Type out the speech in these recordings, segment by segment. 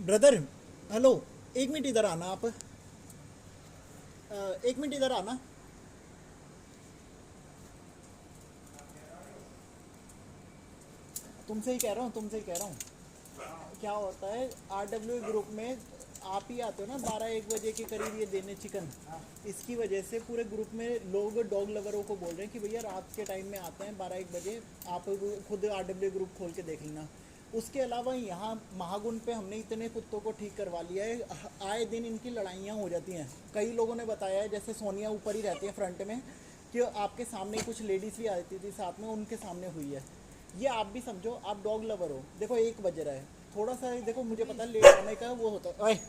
Brother, hello. एक minute इधर आना आप। एक मिनट इधर आना। तुमसे ही कह रहा हूँ, तुमसे ही कह रहा हूँ। क्या होता है RW ग्रुप में, आप ही आते हो ना 12-1 बजे के करीब ये देने चिकन। इसकी वजह से पूरे ग्रुप में लोग डॉग लवरों को बोल रहे हैं कि भैया रात के टाइम में आते हैं 12-1 बजे, आप खुद RW ग्रुप खोल के देख लेना। उसके अलावा यहाँ महागुण पे हमने इतने कुत्तों को ठीक करवा लिया है, आए दिन इनकी लड़ाइयाँ हो जाती हैं। कई लोगों ने बताया है, जैसे सोनिया ऊपर ही रहती है फ्रंट में, कि आपके सामने कुछ लेडीज़ भी आती थी साथ में, उनके सामने हुई है। ये आप भी समझो, आप डॉग लवर हो। देखो 1 बज रहा है, थोड़ा सा देखो, मुझे पता है लेट होने का वो होता है। ओए,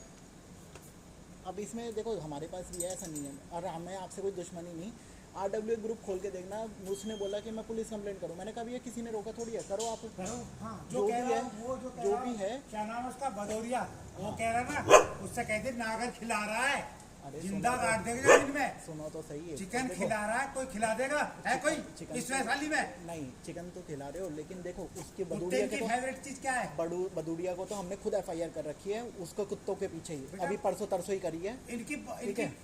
अब इसमें देखो हमारे पास भी है, ऐसा नहीं है, और हमें आपसे कोई दुश्मनी नहीं। RW ग्रुप खोल के देखना। उसने बोला कि मैं पुलिस कंप्लेंट करूं, मैंने कहा भैया किसी ने रोका थोड़ी है, करो आप। करो। हाँ, जो कह भी रहा है, वो जो भी है। क्या नाम है उसका, भदौरिया। वो कह रहा ना, उससे कहते नागर खिला रहा है, अरे जिंदा सुनो काट तो, देगा जमीन में। सुनो तो सही है। चिकन देखो, खिला रहा है, कोई खिला देगा है कोई चिकन इस वैशाली में? नहीं, चिकन तो खिला रहे हो, लेकिन देखो उसके कुत्ते बदूड़िया की के तो, फेवरेट चीज क्या है? बदूड़िया को तो हमने खुद FIR कर रखी है, उसको कुत्तों के पीछे ही बेटा, अभी परसों तरसों ही करी है। इनकी ठीक है,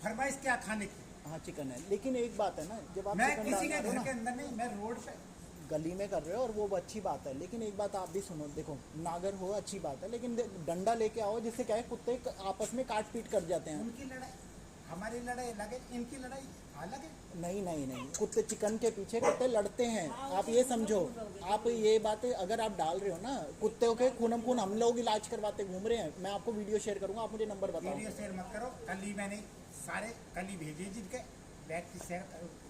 फरमाइश क्या खाने की? हाँ चिकन है, लेकिन एक बात है ना, जब आप मैं चिकन किसी डाल के रहे हो घर ना, के अंदर नहीं, मैं रोड पे। गली में कर रहे हो और वो अच्छी बात है, लेकिन एक बात आप भी सुनो। देखो नागर हो अच्छी बात है, लेकिन डंडा लेके आओ, जिससे क्या है कुत्ते आपस में काट पीट कर जाते हैं। उनकी लड़ाई, हमारी लड़ाई अलग है, इनकी लड़ाई अलग है। नहीं नहीं नहीं, कुत्ते चिकन के पीछे कुत्ते लड़ते हैं, आप ये समझो। आप ये बात अगर आप डाल रहे हो ना, कुत्तों के खूनम खून हम लोग इलाज करवाते घूम रहे हैं। मैं आपको वीडियो शेयर करूंगा, आप मुझे नंबर बताओ। वीडियो शेयर मत करो। कल ही मैंने सारे कल ही भेजे जिनके बैग की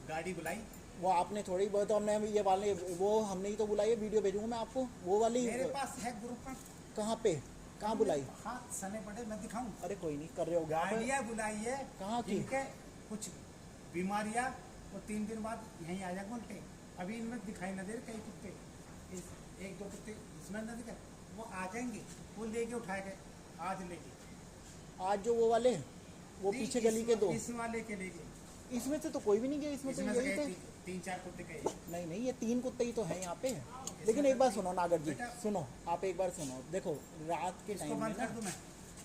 गाड़ी बुलाई। वो आपने थोड़ी बहुत, हमने ये वाले वो हमने ही तो बुलाई है, वीडियो भेजूंगा मैं आपको वो वाली। मेरे पास है ग्रुप में। कहाँ पे, कहाँ बुलाई? हाथ सने पड़े, मैं दिखाऊं? अरे कोई नहीं, कर रहे हो आप। गाड़ियाँ बुलाई है। कहाँ की? जिनके कुछ बीमारियाँ, वो 3 दिन बाद यहीं आ जाएंगे उल्टे। अभी इनमें दिखाई न दे रहे कई कुत्ते, एक दो कुत्ते इसमें न दिखे, वो आ जाएंगे। वो लेके उठाए गए आज, लेके आज जो वो वाले, वो नहीं, पीछे गली के दो, इस वाले के लेके। इसमें से तो कोई भी नहीं गया, इसमें तो इसमें यही से थे। गए 3-4 कुत्ते गए। नहीं नहीं, ये 3 कुत्ते ही तो हैं यहाँ पे। लेकिन एक बात सुनो नागर जी, सुनो आप एक बार सुनो। देखो रात के इसको टाइम में बंद ना, कर दूं मैं?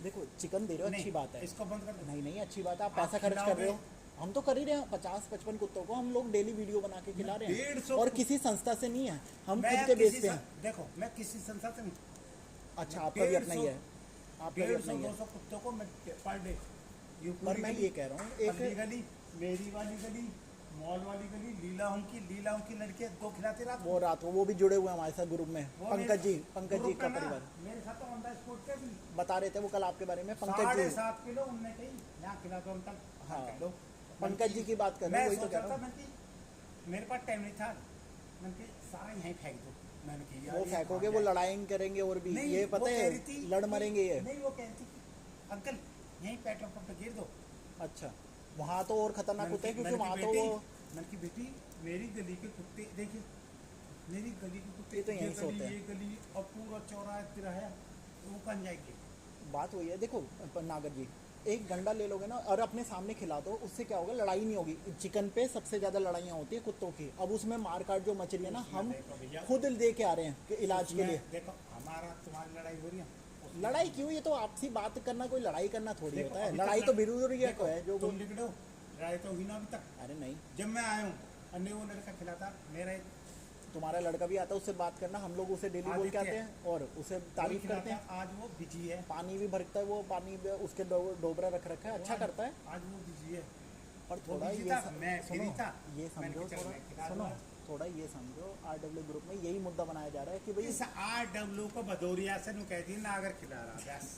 देखो चिकन दे रहे हो, अच्छी नहीं, बात है। इसको बंद कर दो। नहीं नहीं, अच्छी बात है, आप पैसा खर्च कर रहे हो। हम तो कर ही रहे हैं, 50-55 कुत्तों को हम लोग डेली वीडियो बना के खिला रहे हैं, 150 और किसी संस्था से नहीं है, हम मैं खुद के किसी बेचते हैं। देखो, मैं किसी संस्था से नहीं। अच्छा, आपका भी अपना ही है, आपका भी अपना ही है। 150-200 कुत्तों को मैं पर डे। पर मैं ये कह रहा हूँ, एक एक गली, मेरी वाली गली, मॉल वाली गली, लीला की लड़के 2 खिलाते रात को। वो रात को वो भी जुड़े हुए हैं हमारे साथ ग्रुप में, वो पंकज जी ग्रुप का में ना, परिवार मेरे साथ तो ऑन द स्पॉट पे भी बता रहे थे वो कल आपके बारे में। पंकज जी, 7.5 किलो उनने कही यहाँ खिला दो अंकल। हाँ, लो। पंकज जी की बात कर रहे मैं हैं, वही तो सोचा कह था, रहा हूँ। मेरे पास टाइम नहीं था, मैंने कहा सारा यहीं फेंक दो। मैंने कहा वो यार, ये फेंकोगे, खा वो जाए। लड़ाई करेंगे और भी, नहीं, ये वो पता कह रही थी है, लड़ मरेंगे ये। नहीं, वो कह रही थी कि अंकल यहीं पेट्रोल पंप पे गिर दो। अच्छा, वहाँ तो और खतरनाक होते हैं, क्योंकि मैंने वहाँ की तो बेटी, वो मैंने की बेटी, मेरी गली के कुत्ते देखिए, मेरी गली के कुत्ते ये तो यहीं से गली, होते हैं। ये गली और पूरा चौराहा तिराहा, वो कहाँ जाएंगे? बात वही है। देखो नागर जी, एक डंडा ले लोगे ना और अपने सामने खिला दो, उससे क्या होगा, लड़ाई नहीं होगी। चिकन पे सबसे ज़्यादा लड़ाइयाँ होती है कुत्तों की। अब उसमें मार काट जो मच रही है ना, हम खुद दे के आ रहे हैं कि इलाज के लिए। देखो हमारा तुम्हारी लड़ाई हो रही है। लड़ाई क्यों, ये तो आपसी बात करना, कोई लड़ाई करना थोड़ी देखो, होता है। अभी लड़ाई तक तो बिरुदरिया को है जो तुम लिख दो, लड़ाई तो हुई ना अभी तक। अरे नहीं, जब मैं आया हूँ, अन्य वो लड़का खिलाता मेरा एक तुम्हारा लड़का भी आता है, उससे बात करना, हम लोग उसे डेली बोल के आते हैं और उसे तारीफ करते हैं। आज वो बिजी है, पानी भी भरता है, वो पानी उसके डोबरा रख रखा है, अच्छा करता है। आज वो बिजी है। पर वो थोड़ा बिजी ये था, मैं सुनो, फ्री था। ये मैंने समझो कहा, चल मैं खिला सुनो, दूंगा। थोड़ा ये समझो, RW ग्रुप में यही मुद्दा बनाया जा रहा है कि भाई इस RW को भदौरिया से नु कहती है नागर खिला रहा, बस।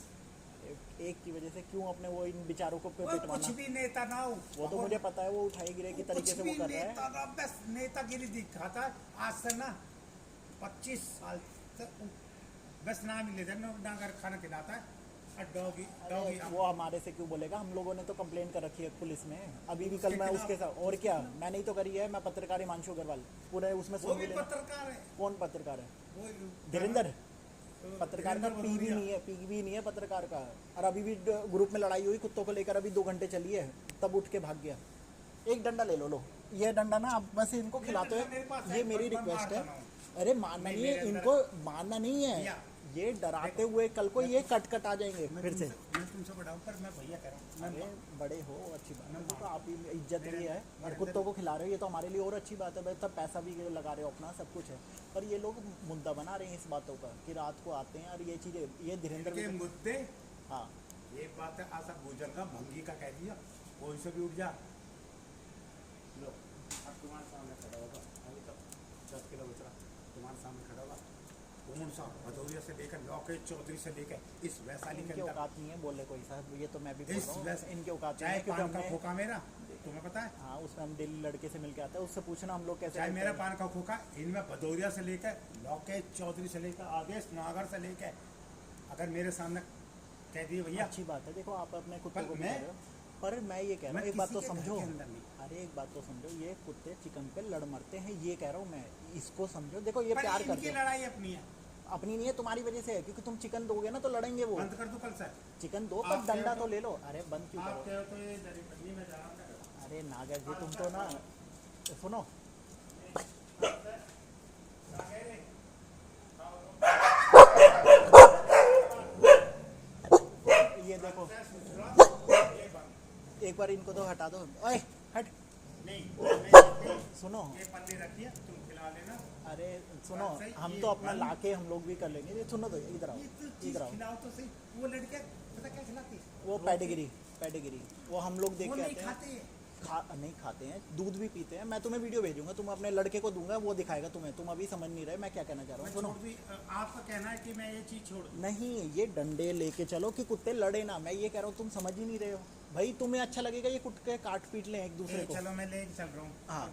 एक की वजह से क्यों अपने वो इन बेचारों को वो कुछ पिटवाना। भी नेता ना हो, वो तो मुझे पता है, वो उठाई गिरे की तरीके से वो कर रहा है। नेता ना, बस नेतागिरी दिखाता है। आज से ना 25 साल से बस नाम ही लेता है, नागर खाना खिलाता है। और डॉगी वो हमारे से क्यों बोलेगा, हम लोगों ने तो कंप्लेंट कर रखी है पुलिस में। अभी भी कल मैं उसके साथ, और क्या, मैंने ही तो करी है। मैं पत्रकार हिमांशु अग्रवाल, पूरे उसमें वो सुन भी भी लेना। पत्रकार है। कौन पत्रकार है? वो धीरेन्द्र। पत्रकार का पी भी नहीं है, पी भी नहीं है पत्रकार का। और अभी भी ग्रुप में लड़ाई हुई कुत्तों को लेकर, अभी 2 घंटे चली है, तब उठ के भाग गया। एक डंडा ले लो, ये डंडा ना आप बस इनको खिलाते हो, ये मेरी रिक्वेस्ट है। अरे मानना नहीं है इनको, मानना नहीं है। ये डराते हुए कल को ये कट आ जाएंगे फिर से। मैं तुमसे बड़ा हूँ, पर मैं भैया कह रहा हूँ। अरे बड़े हो, अच्छी बात है, तो आप ही इज्जत भी है और कुत्तों को खिला रहे हो, ये तो हमारे लिए और अच्छी बात है भाई, तब पैसा भी लगा रहे हो अपना, सब कुछ है। पर ये लोग मुद्दा बना रहे हैं इस बातों का कि रात को आते हैं और ये चीज़ें, ये धीरेन्द्र के मुद्दे, हाँ एक बात है, आशा गुजर का भंगी का कह दिया, कोई से भी उठ जा। लो, अब तुम्हारे सामने खड़ा होगा, अभी तक 10 किलो बच रहा, तुम्हारे सामने खड़ा होगा, कौन सा भदौरिया से लेकर लौकेश चौधरी से लेकर इस वैशाली के इनके अंदर, औकात नहीं है बोले कोई साहब, ये तो मैं भी बोल इस रहा हूँ, वैस- इनके औकात नहीं चाहे है क्योंकि पान का हमने, खोखा मेरा, तुम्हें पता है, हाँ उसमें हम डेली लड़के से मिलके आते हैं, उससे पूछना हम लोग कैसे चाहे करते मेरा हैं। पान का खोखा, इनमें भदौरिया से लेकर लौकेश चौधरी से लेकर आदेश नागर से लेकर, अगर मेरे सामने कह दिए भैया, अच्छी बात है, देखो आप अपने कुत्ते पर को भी मैं- कह रहे हो, पर मैं ये कह रहा मैं हूँ एक बात तो किसी के घर समझो, के अंदर नहीं। अरे एक बात तो समझो, ये कुत्ते चिकन पे लड़ मरते हैं, ये कह रहा हूँ मैं, इसको समझो, देखो ये पर प्यार इनकी करते हैं, लड़ाई अपनी है, अपनी नहीं है तुम्हारी वजह से है, क्योंकि तुम चिकन दोगे ना तो लड़ेंगे वो, बंद कर दो कल से। चिकन दो पर आप डंडा कहो तो तो- ले लो, अरे बंद क्यों आप करो, कहो तो ये दरिंदगी में जा रहा हूँ। अरे नागर जी तुम तो ना, सुनो ये देखो, एक बार इनको तो हटा दो, ओए हट, नहीं, सुनो, ये पल्ली रखिए, तुम खिला लेना। अरे सुनो, हम तो अपना लाके हम लोग भी कर लेंगे, ये सुनो तो इधर आओ, ये तो चीज इधर आओ, खिलाओ तो सही, वो लड़के पता क्या खिलाती है? वो पेडिग्री, वो हम लोग देख वो के नहीं आते हैं, खाते हैं। नहीं खाते हैं, दूध भी पीते हैं, मैं तुम्हें वीडियो भेजूंगा, तुम अपने लड़के को दूंगा, वो दिखाएगा तुम्हें, तुम अभी समझ नहीं रहे मैं क्या कहना चाह रहा मैं हूँ, सुनो। छोड़ दी, आपका कहना है कि मैं ये चीज छोड़ दूं। नहीं, ये डंडे लेके चलो कि कुत्ते लड़े ना, मैं ये कह रहा हूँ तुम समझ ही नहीं रहे हो भाई, तुम्हें अच्छा लगेगा ये कुत्ते काट पीट लें एक दूसरे को, चलो मैं लेके चल रहा हूँ, हाँ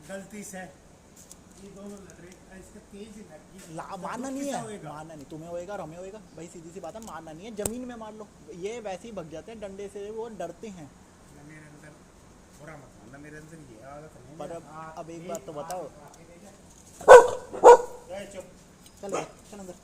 गलती से ये दोनों लड़ रहे, इसके तेज लगी, मारना तो नहीं किसका है, होएगा? मारना नहीं, तुम्हें होएगा और हमें होएगा भाई, सीधी सी बात है, मारना नहीं है, जमीन में मार लो, ये वैसे ही भग जाते हैं डंडे से, वो डरते हैं। ना मेरे अंदर बुरा मत मानना, मेरे अंदर ये आदत नहीं है। पर अब एक बात तो बताओ, ए, चुप, चल अंदर,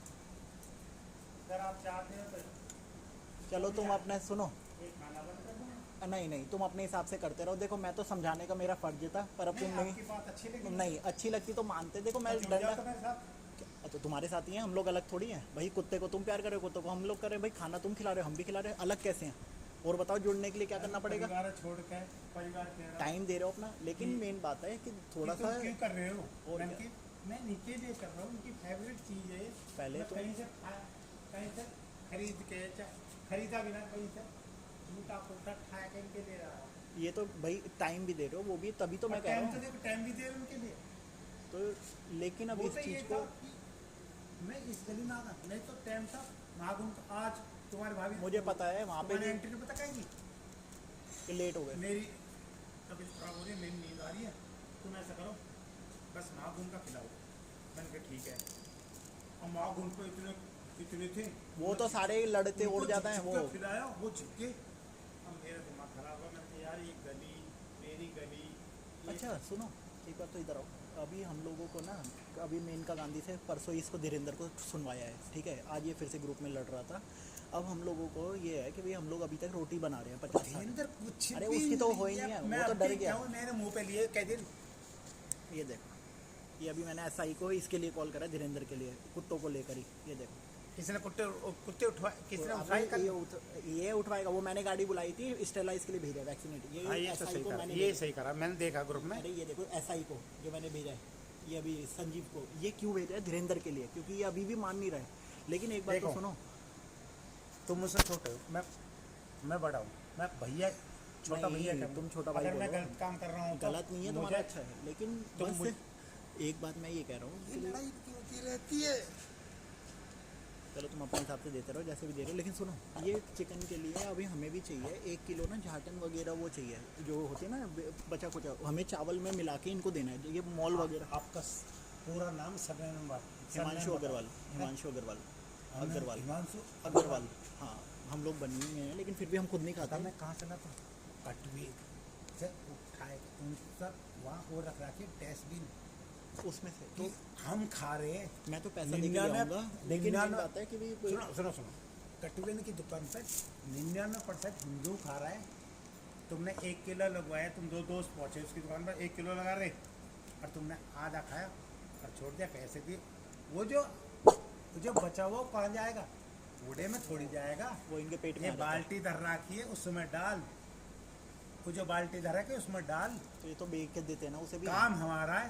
अगर आप चाहते हो तो चलो तुम अपने सुनो, ये खाना बंद कर दो। नहीं तुम अपने हिसाब से करते रहो, देखो मैं तो समझाने का मेरा फर्ज था, पर अब तुम आपकी बात अच्छी लगी, नहीं अच्छी लगती तो मानते, देखो मैं जुड़ जाओ डंडा, तो मेरे साथ। तो तुम्हारे साथ ही हैं हम लोग, अलग थोड़ी हैं भाई, कुत्ते को तुम प्यार कर रहे हो, कुत्ते को हम लोग कर रहे हैं भाई, खाना तुम खिला रहे हो हम भी खिला रहे हैं, अलग कैसे हैं, और बताओ जुड़ने के लिए क्या करना पड़ेगा, परिवार छोड़ के परिवार के टाइम दे रहे हो अपना, लेकिन मेन बात है कि थोड़ा सा, क्यों कर रहे हो? और मैंने क्या? कि मैं नीचे लिए कर रहा हूँ, उनकी फेवरेट चीज़ है, पहले मैं तो- कहीं से खरीद के खरीदा बिना कहीं से टूटा फूटा खा के इनके ले रहा हूँ। ये तो भाई टाइम भी दे रहे हो, वो भी तभी तो मैं कह टाइम रहा तो हूँ, देखो, टाइम भी दे रहे उनके लिए। तो लेकिन अब वो इस तो ये चीज़ था को, कि मैं इस गली में आ गया, नहीं तो टाइम था मागुन आज तुम्हारे भाभी मुझे पता है वहाँ पे तुम्हारी भी एंट्री पता कहेंगी कि लेट हो गए, मेरी तबीयत खराब हो रही है, मेरी नींद आ रही है, तुम ऐसा करो बस मागुन का खिलाओ। मैंने कहा ठीक है, और मागुन को इतने थे, वो तो सारे लड़ते उड़ जाते हैं वो, खिलाया वो झुके। अब मेरा दिमाग खराब हुआ, मैंने कहा यार ये गली मेरी गली अच्छा सुनो एक बार तो इधर आओ, अभी हम लोगों को ना, अभी मेनका गांधी से परसों इसको धीरेन्द्र को सुनवाया है, ठीक है, आज ये फिर से ग्रुप में लड़ रहा था, अब हम लोगों को ये है कि भाई हम लोग अभी तक रोटी बना रहे हैं 50-60, कुछ अरे उसकी तो हो ही नहीं है, वो तो डर गया, मेरे मुंह पे लिए कह दिन ये देखो, ये अभी मैंने SI को इसके लिए कॉल करा, धीरेन्द्र के लिए, कुत्तों को लेकर ही, ये देखो किसने कुत्ते उठवाए, किसने अब उठाए कल? ये उठवाएगा, वो मैंने गाड़ी बुलाई थी स्टेला इसके लिए भेजा वैक्सीनेट, हाँ, ये ये तो SI सही को करा, मैंने ये भेजा। सही करा, मैंने देखा ग्रुप में। अरे ये देखो SI को जो मैंने भेजा है, ये अभी संजीव को, ये क्यों भेजा है धीरेन्द्र के लिए, क्योंकि ये अभी भी मान नहीं रहा है, लेकिन एक बात तो देखो, सुनो, तुम मुझसे छोटे हो, मैं बड़ा हूँ, मैं भैया छोटा नहीं, भैया कहूँ। तुम छोटा भाई अगर मैं बोलो। गलत काम कर रहा हूँ तो गलत नहीं है मुझे- तुम्हारा, अच्छा है, लेकिन तुम बस मुझे- एक बात मैं ये कह रहा हूँ ये कि लड़ाई क्यों होती रहती है? चलो तुम अपने हिसाब से देते रहो जैसे भी दे रहे हो, लेकिन सुनो ये चिकन के लिए अभी हमें भी चाहिए 1 किलो ना झाटन वगैरह, वो चाहिए जो होती है ना बचा कुचा, हमें चावल में मिला के इनको देना है, ये मॉल वगैरह। आपका पूरा नाम सरनेम हिमांशु अग्रवाल, हिमांशु अग्रवाल, अग्रवाल हिमांशु अग्रवाल, हाँ हम लोग बनी हुए हैं, लेकिन फिर भी हम खुद नहीं खाता खाते। मैं कहाँ चला था, कटवी से उठाए उन सब वहाँ वो रख रहा के डस्टबिन, उसमें से तो हम खा रहे हैं। मैं तो पैसा दे के आऊँगा, लेकिन मेन बात है कि भी सुनो कटुबेन की दुकान पर 99% हिंदू खा रहा है। तुमने 1 किलो लगवाया, तुम 2 दोस्त पहुंचे उसकी दुकान पर 1 किलो लगा रहे और तुमने आधा खाया और छोड़ दिया, पैसे दिए। वो जो तो जो बचा हुआ वो कहाँ जाएगा? कूड़े में थोड़ी जाएगा। वो इनके पेट में ये आ जाता है। बाल्टी धर रखी है, उसमें डाल, वो जो बाल्टी धर रखी है उसमें डाल। तो ये तो बेच के देते हैं ना उसे भी। काम हमारा है,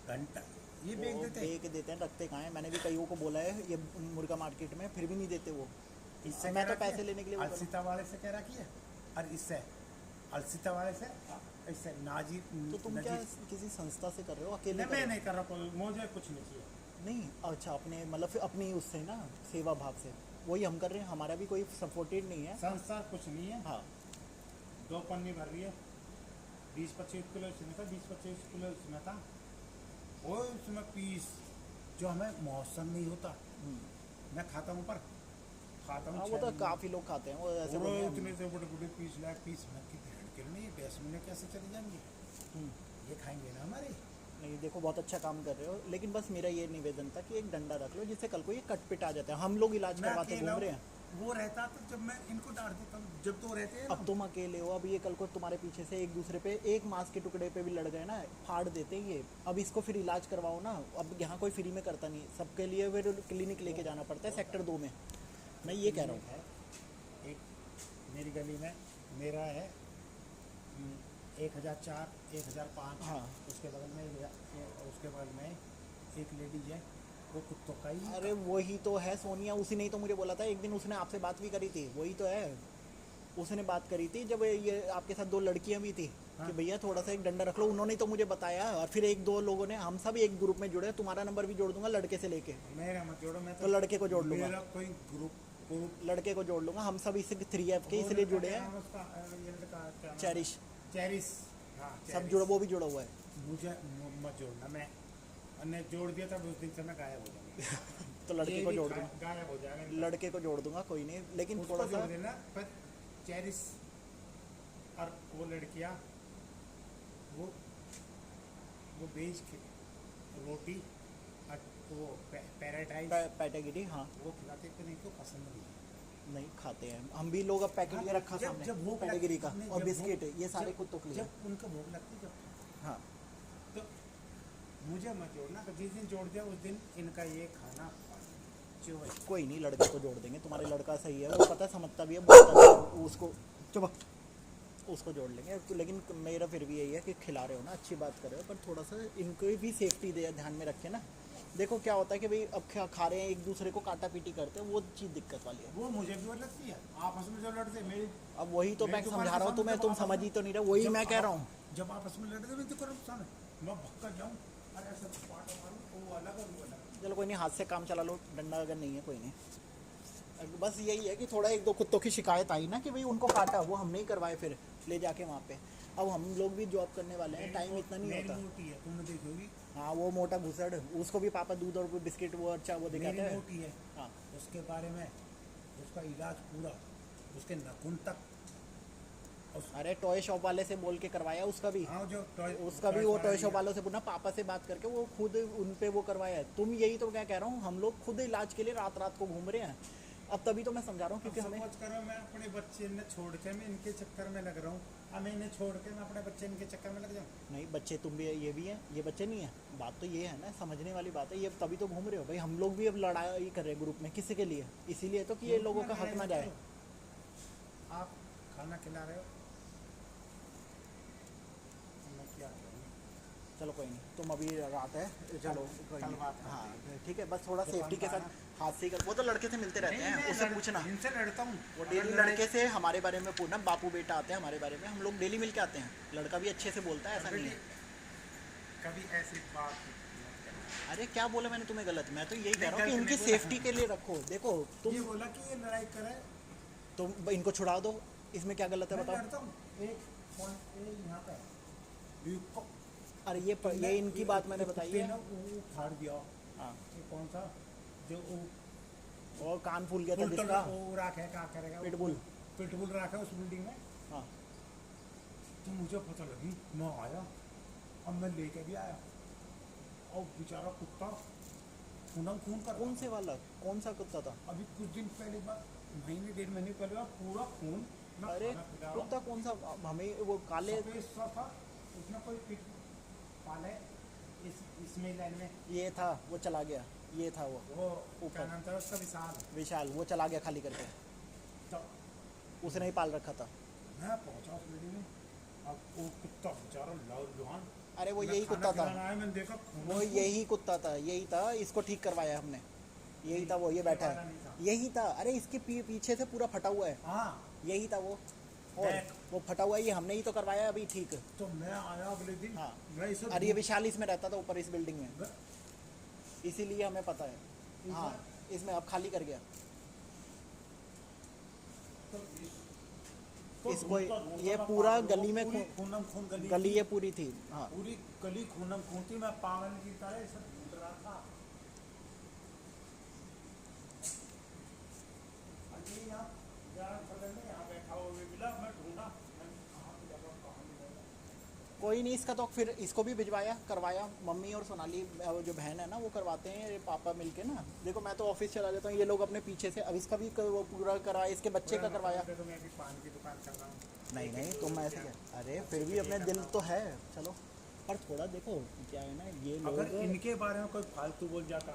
घंटा ये बेच वो देते। बेच के देते हैं, रखते कहाँ हैं। मैंने भी कईयों को बोला है ये मुर्गा मार्केट में, फिर भी नहीं देते वो। इससे मैं कह तो रखी पैसे है, लेने के लिए वो करूँ। अलसीता वाले से कह रखी है, और इससे अलसीता वाले से इससे नाजी। तो तुम क्या किसी संस्था से कर रहे हो, अकेले कर मैं रहे हो? नहीं कर रहा, कोई मुझे कुछ नहीं चाहिए। नहीं, अच्छा, अपने मतलब फिर अपनी उससे ना, सेवा भाव से वही हम कर रहे हैं। हमारा भी कोई सपोर्टेड नहीं है। संस्था कुछ नहीं है। हाँ, 2 पन्नी भर रही है, 20-25 किलो इसमें था, 20-25 किलो इसमें था। वो उसमें पीस जो हमें मौसम नहीं होता, मैं खाता हूँ, पर खाता हूँ हाँ, वो तो 6 महीने। काफ़ी लोग खाते हैं वो ऐसे और बोलते हैं। इतने से बड़े बड़े पीस लाए, पीस में की भेड़ के लिए ये 10 महीने कैसे चले जाएंगे? हम्म। ये खाएंगे ना हमारे। नहीं, देखो बहुत अच्छा काम कर रहे हो, लेकिन बस मेरा ये निवेदन था कि एक डंडा रख लो जिससे कल को ये कट पिट आ जाता है। हम लोग इलाज मैं करवाते अकेला घूम रहे हूँ, हैं। वो रहता तो जब मैं इनको डांट देता हूँ, जब तो रहते हैं ना। अब तुम अकेले हो, अब ये कल को तुम्हारे पीछे से एक दूसरे पे एक मांस के टुकड़े पे भी लड़ गए ना, फाड़ देते हैं ये। अब इसको फिर इलाज करवाओ ना। अब यहाँ कोई फ्री में करता नहीं, सबके लिए फिर क्लिनिक लेके जाना पड़ता है सेक्टर 2 में। मैं ये कह रहा हूँ। एक मेरी गली में मेरा है 1004, 1005। हाँ। उसके बगल में उसके बगल में एक लेडीज है, वो कुत्तों का ही। अरे वही तो है सोनिया, उसी ने ही तो मुझे बोला था एक दिन, उसने आपसे बात भी करी थी। वही तो है, उसने बात करी थी जब ये आपके साथ 2 लड़कियां भी थी कि भैया थोड़ा सा एक डंडा रख लो। उन्होंने तो मुझे बताया, और फिर 1-2 लोगों ने, हम सब एक ग्रुप में जुड़े। तुम्हारा नंबर भी जोड़ दूंगा लड़के से लेके, मेरा मत जोड़ो, मैं तो लड़के को जोड़ लूंगा। मेरा कोई ग्रुप लड़के को जोड़ लूंगा। हम सब इससे 3F के इसलिए जुड़े हैं। चेरिश चेरिस, हाँ सब चेरिस। जुड़ा, वो भी जुड़ा हुआ है। मुझे मत जोड़ना, मैंने जोड़ दिया था उस दिन से मैं गायब हो जाऊंगा। तो लड़के ये को भी जोड़ दूंगा, गायब हो जाएगा। लड़के को जोड़ दूंगा, कोई नहीं, लेकिन उसको थोड़ा जोड़ सा। देना, पर चेरिस और वो लड़कियां वो बेच के रोटी और वो पैराडाइज पैटेगिरी, हाँ, वो खिलाते थे, नहीं तो पसंद नहीं। नहीं खाते हैं हम भी लोग। अब पैकेट ये रखा जब सामने भूख पैटेगिरी का, लगती- और जब बिस्किट, भूख- ये सारे जब- कुत्तों के लिए। जब उनको भूख लगती जब, हाँ, तो मुझे मत जोड़ना। तो जिस दिन जोड़ दिया उस दिन इनका ये खाना चुप। कोई नहीं, लड़के को जोड़ देंगे। तुम्हारे लड़का सही है, वो पता समझता भी है, बोलता भी है, उसको चुप, उसको जोड़ लेंगे। लेकिन मेरा फिर भी यही है कि खिला रहे हो ना, अच्छी बात कर रहे हो, पर थोड़ा सा इनको भी सेफ्टी दे ध्यान में रखे ना। देखो क्या होता है कि भाई अब खा रहे हैं, एक दूसरे को काटा पीटी करते हैं, वो चीज़ दिक्कत वाली है। वो मुझे भी लगती है, आपस में जो लड़ते मेरी। अब वही तो मैं मेरी समझा रहा हूँ तुम्हें, जब तुम आपस समझ ही में- तो नहीं रहे। वही जब मैं कह आप- रहा हूँ। जब आपस में लड़ते मैं तो करो नुकसान है, मैं भक्का जाऊँ और ऐसा पाट मारूं, वो अलग और वो अलग। चलो कोई नहीं, हाथ से काम चला लो, डंडा अगर नहीं है कोई नहीं। बस यही है कि थोड़ा 1-2 कुत्तों की शिकायत आई ना कि भाई उनको काटा, वो हम नहीं करवाए फिर ले जाके वहाँ पे। अब हम लोग भी जॉब करने वाले हैं, टाइम इतना नहीं मेरी होता। मोटी है, तुमने देखी होगी। हाँ, वो मोटा घुसड़, उसको भी पापा दूध और बिस्किट वो अच्छा वो दिखाते मेरी हैं। मोटी है, हाँ, उसके बारे में उसका इलाज पूरा, उसके नाखून तक। अरे टॉय शॉप वाले से बोल के करवाया उसका भी। हाँ, जो उसका भी वो टॉय शॉप वालों से बोलना, पापा से बात करके वो खुद उन पे वो करवाया है। तुम यही तो क्या कह रहा हूँ, हम लोग खुद इलाज के लिए रात रात को घूम रहे हैं। अब तभी तो मैं समझा रहा हूँ, क्योंकि हमें समझ करो, मैं अपने बच्चे ने छोड़ के मैं इनके चक्कर में लग रहा हूँ। अब मैं इन्हें छोड़ के मैं अपने बच्चे इनके चक्कर में लग जाऊँ। नहीं, बच्चे तुम भी, ये भी हैं, ये बच्चे नहीं है। बात तो ये है ना, समझने वाली बात है ये। तभी तो घूम रहे हो भाई। हम लोग भी अब लड़ाई कर रहे हैं ग्रुप में, किसी के लिए, इसीलिए तो कि ये लोगों का हक ना जाए। आप खाना खिला रहे हो, मैं क्या करूँ? चलो कोई नहीं, तुम अभी रात है, चलो कोई कल नहीं। बात है। हाँ ठीक है, बस थोड़ा तो सेफ्टी के कल साथ हाथ से ही कर। वो तो लड़के से मिलते रहते हैं, नहीं, उससे मैं पूछना। इनसे लड़ता हूँ। वो डेली लड़के से हमारे बारे में पूछना, बापू बेटा आते हैं हमारे बारे में, हम लोग डेली मिल के आते हैं। लड़का भी अच्छे से बोलता है, ऐसा नहीं है। कभी ऐसी बात मत करना। अरे क्या बोला मैंने तुम्हें गलत? मैं तो यही कह रहा हूँ कि गलत इनकी नहीं बोला। सेफ्टी के लिए रखो। देखो ये तुम बोला कि ये लड़ाई करे, इनको छुड़ा दो, इसमें क्या गलत है मैं बताओ? लड़ता हूँ। एक पॉइंट यहाँ पे है। अरे ये इनकी बात मैंने बताई है। वो फाड़ दिया। हाँ, ये कौन सा जो और कान फूल गया था फुल जिसका, वो राख है, क्या करेगा? पिटबुल। पिटबुल राख है उस बिल्डिंग में। हाँ, तो मुझे पता लगी, मैं आया, अब मैं लेके भी आया, और बेचारा कुत्ता खून कर। कौन से वाला, कौन सा कुत्ता था? अभी कुछ दिन पहले बात, महीने 1.5 महीने पहले पूरा खून। मैं अरे खाना खिला रहा हूँ, कुत्ता कौन सा? हमें वो काले, सफेद सा था, उसने कोई पिट पाले, इस इसमें लाइन में ये था वो चला गया, ये था वो वो ऊपर। क्या नाम था उसका, विशाल। विशाल, वो चला गया खाली करके, तो उसने ही पाल रखा था। मैं पहुंचा उस बिल्डिंग में, अब वो कुत्ता बेचारा लौहान। अरे वो मैं यही खाना कुत्ता था, खिलाने आया, मैंने देखा वो यही कुत्ता था, यही था, इसको ठीक करवाया हमने, यही था वो, ये बैठा वाला है, नहीं था। यही था। अरे इसके पीछे से पूरा फटा हुआ है, हाँ यही था वो। और देख। वो फटा हुआ है, ये हमने ही तो करवाया अभी ठीक। तो मैं आया अगले दिन। हाँ। मैं इसे अरे ये विशाल इसमें रहता था ऊपर इस बिल्डिंग में, मैं- इसीलिए हमें पता है। हाँ इसमें अब खाली कर गया तो इसको, ढूंढता ये मैं पूरा पागल, गली में पूरी खूनम खून गली गली थी। ये पूरी थी। हाँ पूरी गली खूनम खून थी, मैं पागल की तरह सब ढूंढ रहा था। अभी यहाँ जान बगल में यहाँ बैठा हुआ भी मिला, मैं ढूंढा, मैं कहाँ पे लगा, कहाँ मिला। कोई नहीं, इसका तो फिर इसको भी भिजवाया करवाया, मम्मी और सोनाली वो जो बहन है ना वो करवाते हैं, ये पापा मिलके ना। देखो मैं तो ऑफिस चला जाता हूँ, ये लोग अपने पीछे से, अब इसका भी वो पूरा करवाया, इसके बच्चे का करवाया। तो मैं भी पान की दुकान कर रहा हूँ। नहीं नहीं तुम ऐसे क्या, अरे फिर भी अपने दिल तो है, चलो। पर थोड़ा देखो क्या है ना, ये अगर लोग इनके बारे में कोई फालतू बोल जाता,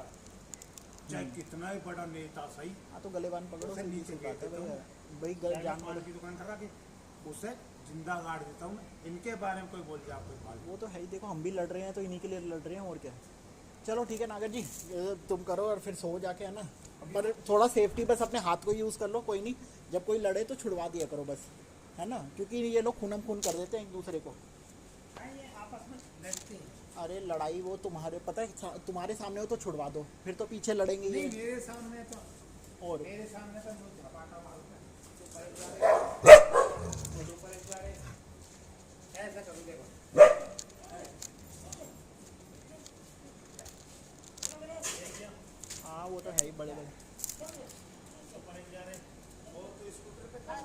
चाहे कितना ही बड़ा नेता सही, हाँ तो गलेबान पकड़ो, उसे सीधी नीचे सी बात है गिर देता भाई, चाहे मैं जानवर। पान की दुकान करा के उसे जिंदा गाड़ देता हूँ। इनके बारे में कोई बोल जाए कोई फालतू, वो तो है ही, देखो हम भी लड़ रहे हैं तो इन्हीं के लिए लड़ रहे हैं, और क्या। चलो ठीक है नागर जी, तुम करो और फिर सो जाके, है ना। पर थोड़ा सेफ्टी बस अपने हाथ को यूज़ कर लो, कोई नहीं, जब कोई लड़े तो छुड़वा दिया करो बस, है ना, क्योंकि ये लोग खूनम खून कर देते हैं एक दूसरे को। ये आपस में लड़ते हैं। अरे लड़ाई वो तुम्हारे पता है, तुम्हारे सामने हो तो छुड़वा दो, फिर तो पीछे लड़ेंगे नहीं ये। मेरे सामने तो, और मेरे सामने तो मुझे झपाटा मारता है। ऐसा करूँ देखो, हाँ वो तो है ही, बड़े बड़े। वो तो स्कूटर पे था,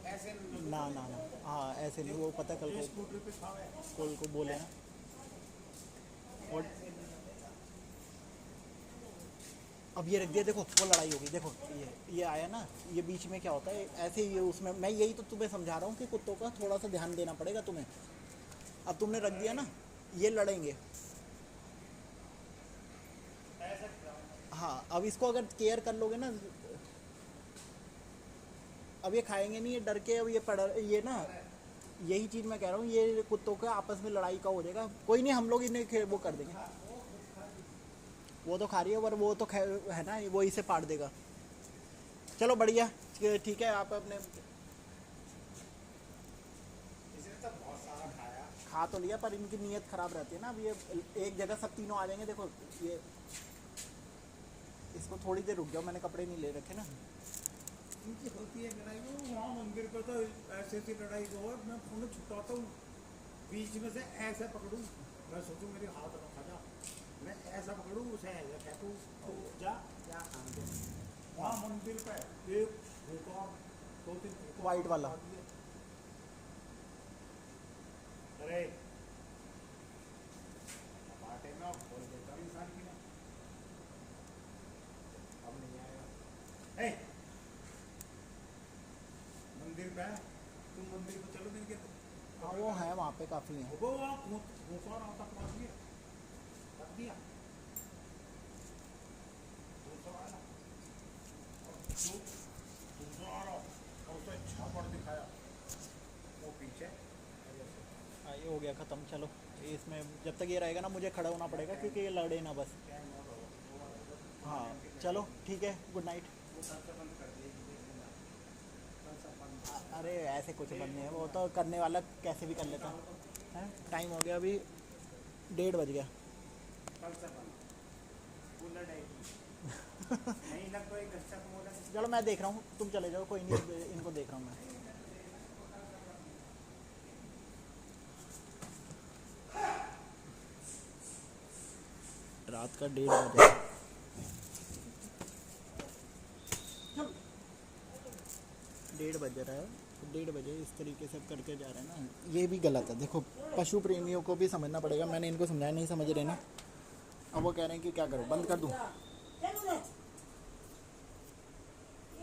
ऐसे ना ना ना, हाँ ऐसे नहीं, वो पता है कल को, स्कूटर पे था वह। कल को बोले ना। और अब ये रख दिया, देखो वो लड़ाई होगी, देखो ये आया ना, ये बीच में क्या होता है ऐसे, ये उसमें मैं यही तो तुम्हें समझा रहा हूँ कि कुत्तों का थोड़ा सा ध्यान देना पड़ेगा तुम्हें। अब तुमने रख दिया ना, ये लड़ेंगे। हाँ अब इसको अगर केयर कर लोगे ना, अब ये खाएंगे नहीं, ये डर के, अब ये ना, यही चीज़ मैं कह रहा हूँ, ये कुत्तों के आपस में लड़ाई का हो जाएगा। कोई नहीं, हम लोग इन्हें वो कर देंगे, वो तो खा रही है, पर वो तो है ना, वो इसे पाड़ देगा। चलो बढ़िया, ठीक है, आप अपने इसने तो बहुत सारा खाया। खा तो लिया, पर इनकी नीयत खराब रहती है ना। अब ये एक जगह सब तीनों आ जाएंगे, देखो ये, इसको थोड़ी देर रुक जाओ, मैंने कपड़े नहीं ले रखे ना। इनकी होती है लड़ाई, वो वहाँ मंदिर पे तो ऐसे ऐसी लड़ाई जो है, मैं उन्हें छुटाता हूँ, बीच में से ऐसे पकड़ूँ, मैं सोचूँ मेरे हाथ में खा जा, मैं ऐसा पकड़ूँ उसे ऐसे फेंकूँ, तो जा क्या काम दे। वहाँ मंदिर पे एक भूखा, दो तीन भूखा वाइट वाला। मार दिए। अरे बाटे में बोल देता हूँ इंसान की ना, अब नहीं आएगा। ए, मंदिर पे है, तुम मंदिर पे चलो दिन के, हाँ वो है वहाँ पे काफ़ी है। वो वहाँ भूखा रहा था, मार दिया, रख दिया, दूसरा आया, दूसरा आ रहा, और उसे छापड़ दिखाया, वो पीछे हाँ ये हो गया ख़त्म। चलो इसमें जब तक ये रहेगा ना, मुझे खड़ा होना पड़ेगा, क्योंकि ये लड़े ना बस। हाँ चलो ठीक है, गुड नाइट। अरे ऐसे कुछ बंद नहीं है, वो तो करने वाला कैसे भी कर लेता है। टाइम हो गया अभी 1:30 बज गया। कल से बंद, कूलर नहीं लग कोई घर से बोला। चलो मैं देख रहा हूँ, तुम चले जाओ, कोई नहीं, इनको देख रहा हूँ मैं। रात का 1:30 बजे, 1:30 बज रहा है, 1:30 बजे इस तरीके से करके जा रहे हैं ना, ये भी गलत है। देखो पशु प्रेमियों को भी समझना पड़ेगा, मैंने इनको समझाया, नहीं समझ रहे ना। अब वो कह रहे हैं कि क्या करो, बंद कर दूँ।